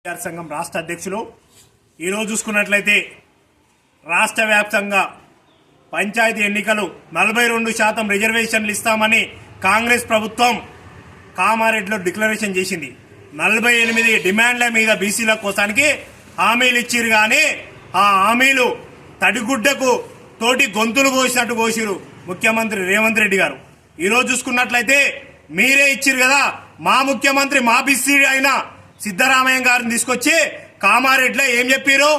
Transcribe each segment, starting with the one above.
సంఘం రాష్ట్ర అధ్యక్షులు ఈరోజు చూసుకున్నట్లయితే రాష్ట్ర వ్యాప్తంగా పంచాయతీ ఎన్నికలు 42% రిజర్వేషన్లు ఇస్తామని కాంగ్రెస్ ప్రభుత్వం కామారెడ్డిలో డిక్లరేషన్ చేసింది. 48 డిమాండ్ల మీద బీసీల కోసానికి హామీలు ఇచ్చిరు. కానీ ఆ హామీలు తడిగుడ్డకు తోటి గొంతులు కోసినట్టు కోసిరు ముఖ్యమంత్రి రేవంత్ రెడ్డి గారు. ఈరోజు చూసుకున్నట్లయితే మీరే ఇచ్చిరు కదా, మా ముఖ్యమంత్రి మా బీసీ అయిన సిద్ధరామయ్య గారిని తీసుకొచ్చి కామారెడ్డిలో ఏం చెప్పారు,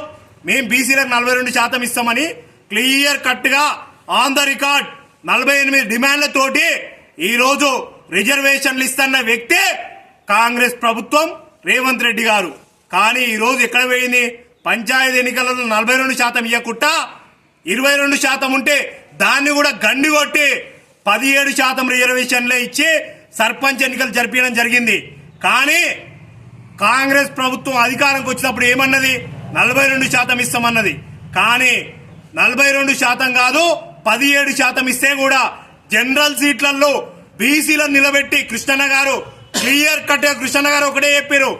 మేము బీసీలకు 42% ఇస్తామని క్లియర్ కట్ గా ఆన్ ద రికార్డ్ 48 డిమాండ్లతోటి ఈరోజు రిజర్వేషన్లు ఇస్తున్న వ్యక్తి కాంగ్రెస్ ప్రభుత్వం రేవంత్ రెడ్డి గారు. కానీ ఈరోజు ఎక్కడ పోయింది, పంచాయతీ ఎన్నికలలో 42% ఇవ్వకుండా 22% ఉంటే దాన్ని కూడా గండి కొట్టి 17% రిజర్వేషన్లే ఇచ్చి సర్పంచ్ ఎన్నికలు జరిపించడం జరిగింది. కానీ కాంగ్రెస్ ప్రభుత్వం అధికారంకి వచ్చినప్పుడు ఏమన్నది, 42% ఇస్తామన్నది. కానీ 42% కాదు 17% ఇస్తే కూడా జనరల్ సీట్లలో బీసీలను నిలబెట్టి కృష్ణన్న గారు క్లియర్ కట్ గా కృష్ణన్న గారు ఒకటే చెప్పారు,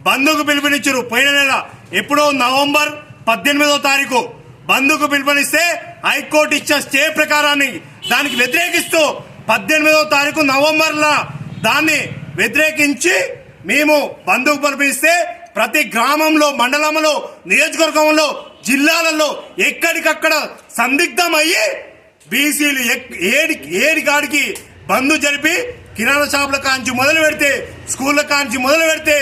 బంధుకు పిలుపునిచ్చారు. పోయిన నెల ఎప్పుడో నవంబర్ 18వ తారీఖు బంధుకు పిలుపునిస్తే హైకోర్టు ఇచ్చే స్టే ప్రకారాన్ని దానికి వ్యతిరేకిస్తూ 18వ తారీఖు నవంబర్లో దాన్ని వ్యతిరేకించి మేము బంధుకు పిలుపునిస్తే ప్రతి గ్రామంలో, మండలంలో, నియోజకవర్గంలో, జిల్లాలలో ఎక్కడికక్కడ సందిగ్ధం అయ్యి బీసీలు ఏడికాడికి బంధు జరిపి కిరాణా షాపుల కాంచి మొదలు పెడితే, స్కూళ్ల కాంచి మొదలు పెడితే,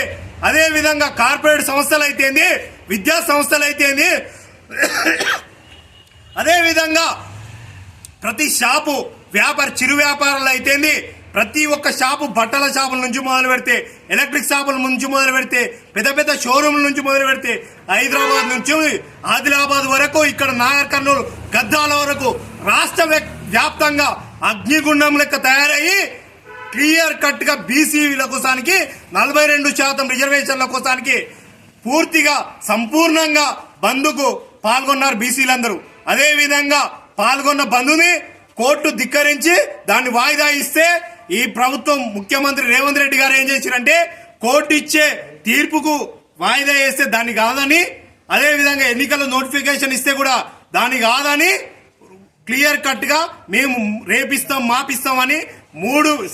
అదే విధంగా కార్పొరేట్ సంస్థలు అయితేంది, విద్యా సంస్థలు అయితేంది, అదే విధంగా ప్రతి షాపు చిరు వ్యాపారాలు అయితేంది, ప్రతి ఒక్క షాపు బట్టల షాపుల నుంచి మొదలు పెడితే, ఎలక్ట్రిక్ షాపుల నుంచి మొదలు పెడితే, పెద్ద పెద్ద షోరూమ్ల నుంచి మొదలు పెడితే, హైదరాబాద్ నుంచి ఆదిలాబాద్ వరకు, ఇక్కడ నాగర్ కర్నూలు గద్వాల వరకు రాష్ట్ర వ్యాప్తంగా అగ్నిగుండం లెక్క తయారయ్యి క్లియర్ కట్ గా బీసీల కోసానికి 42% రిజర్వేషన్ల కోసానికి పూర్తిగా సంపూర్ణంగా బంధుకు పాల్గొన్నారు బీసీలందరూ. అదే విధంగా పాల్గొన్న బంధుని కోర్టు ధిక్కరించి దాన్ని వాయిదా ఇస్తే ఈ ప్రభుత్వం ముఖ్యమంత్రి రేవంత్ రెడ్డి గారు ఏం చేశారంటే, కోర్టు ఇచ్చే తీర్పుకు వాయిదా వేస్తే దాన్ని కాదని, అదే విధంగా ఎన్నికల నోటిఫికేషన్ ఇస్తే కూడా దాన్ని కాదని క్లియర్ కట్ గా మేము రేపిస్తాం మాపిస్తామని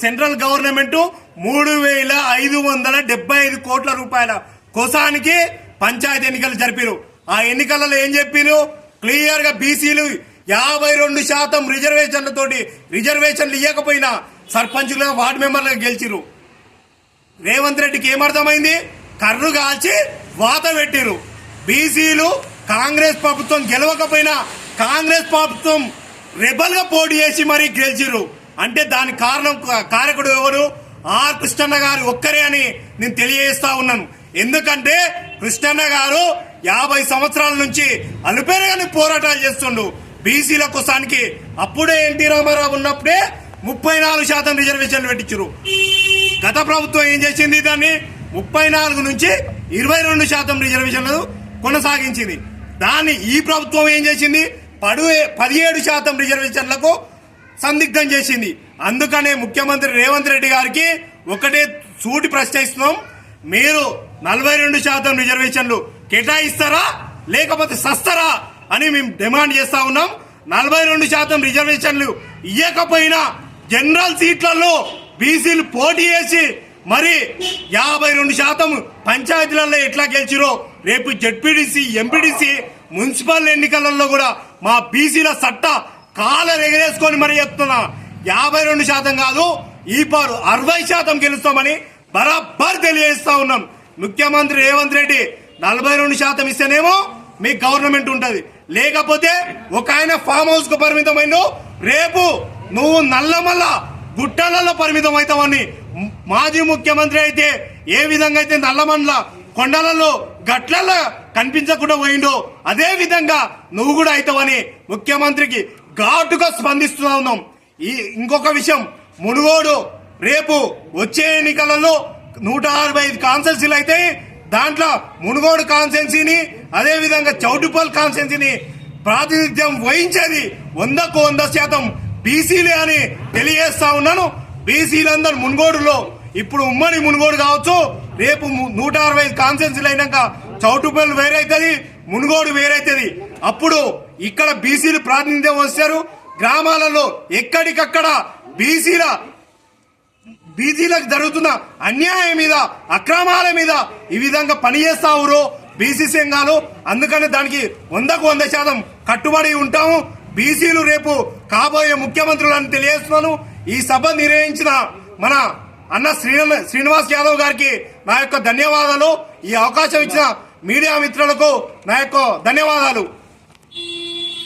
సెంట్రల్ గవర్నమెంట్ 3,575 కోట్ల రూపాయల కోసానికి పంచాయతీ ఎన్నికలు జరిపారు. ఆ ఎన్నికలలో ఏం చెప్పారు, క్లియర్ గా బీసీలు 52% రిజర్వేషన్లతోటి రిజర్వేషన్లు ఇవ్వకపోయినా సర్పంచులుగా వార్డు మెంబర్లుగా గెలిచిరు. రేవంత్ రెడ్డికి ఏమర్థమైంది, కర్రు కాల్చి వాత పెట్టిరు. బీసీలు కాంగ్రెస్ ప్రభుత్వం గెలవకపోయినా కాంగ్రెస్ ప్రభుత్వం రెబల్ గా పోటీ చేసి మరీ గెలిచిరు. అంటే దాని కారకుడు ఎవరు, ఆర్ కృష్ణన్న గారు ఒక్కరే అని నేను తెలియజేస్తా ఉన్నాను. ఎందుకంటే కృష్ణన్న గారు 50 సంవత్సరాల నుంచి అలుపేరగానే పోరాటాలు చేస్తుండు బీసీల కోసానికి. అప్పుడే ఎన్టీ రామారావు ఉన్నప్పుడే 34% రిజర్వేషన్లు పెట్టించారు. గత ప్రభుత్వం ఏం చేసింది, దాన్ని 34 నుంచి 22% రిజర్వేషన్లు కొనసాగించింది. దాన్ని ఈ ప్రభుత్వం ఏం చేసింది, 17% రిజర్వేషన్లకు సందిగ్ధం చేసింది. అందుకనే ముఖ్యమంత్రి రేవంత్ రెడ్డి గారికి ఒకటే సూటి ప్రశ్న ఇస్తున్నాం, మీరు 42% రిజర్వేషన్లు కేటాయిస్తారా లేకపోతే సస్తారా అని మేము డిమాండ్ చేస్తా ఉన్నాం. 42% రిజర్వేషన్లు ఇవ్వకపోయినా జనరల్ సీట్లలో బీసీలు పోటీ చేసి మరి 52% పంచాయతీలలో ఎట్లా గెలిచిరో రేపు జెడ్పీటీసీ, ఎంపీటీసీ, మున్సిపల్ ఎన్నికలలో కూడా మా బీసీల సట్ట కాలర్ ఎగరేసుకొని మరి చెప్తున్నా, 52% కాదు ఈ పారు 60% గెలుస్తామని బరాబర్ తెలియజేస్తా ఉన్నాం. ముఖ్యమంత్రి రేవంత్ రెడ్డి 42% ఇస్తేనేమో మీ గవర్నమెంట్ ఉంటది, లేకపోతే ఒక ఆయన ఫామ్ హౌస్ కు పరిమితమైన రేపు నువ్వు నల్లమల్ల గుట్టలలో పరిమితం అవుతావని మాజీ ముఖ్యమంత్రి అయితే ఏ విధంగా అయితే నల్లమల్ల కొండలలో గట్లలో కనిపించకుండా పోయిండో అదే విధంగా నువ్వు కూడా అవుతావని ముఖ్యమంత్రికి ఘాటుగా స్పందిస్తున్నా ఉన్నాం. ఇంకొక విషయం, మునుగోడు రేపు వచ్చే ఎన్నికలలో 165 కాన్స్టిట్యూన్సీలు అయితే దాంట్లో మునుగోడు కాన్స్టిట్యున్సీని అదే విధంగా చౌటుపల్ కాన్స్టిట్యున్సీని ప్రాతినిధ్యం వహించేది 100% బీసీలే అని తెలియజేస్తా ఉన్నాను. బీసీలందరూ మునుగోడులో ఇప్పుడు ఉమ్మడి మునుగోడు కావచ్చు, రేపు 165 కాన్స్టిట్యున్సీలు అయినాక చౌటుపల్లి వేరైతుంది, మునుగోడు వేరైతుంది. అప్పుడు ఇక్కడ బీసీలు ప్రాతినిధ్యం వస్తారు. గ్రామాలలో ఎక్కడికక్కడ బీసీలకు జరుగుతున్న అన్యాయం మీద, అక్రమాల మీద ఈ విధంగా పనిచేస్తావురో బీసీ సంఘాలు. అందుకని దానికి 100% కట్టుబడి ఉంటాము. బీసీలు రేపు కాబోయే ముఖ్యమంత్రులు అని తెలియజేస్తున్నాను. ఈ సభ నిర్వహించిన మన అన్న శ్రీనివాస్ యాదవ్ గారికి నా యొక్క ధన్యవాదాలు. ఈ అవకాశం ఇచ్చిన మీడియా మిత్రులకు నా యొక్క ధన్యవాదాలు.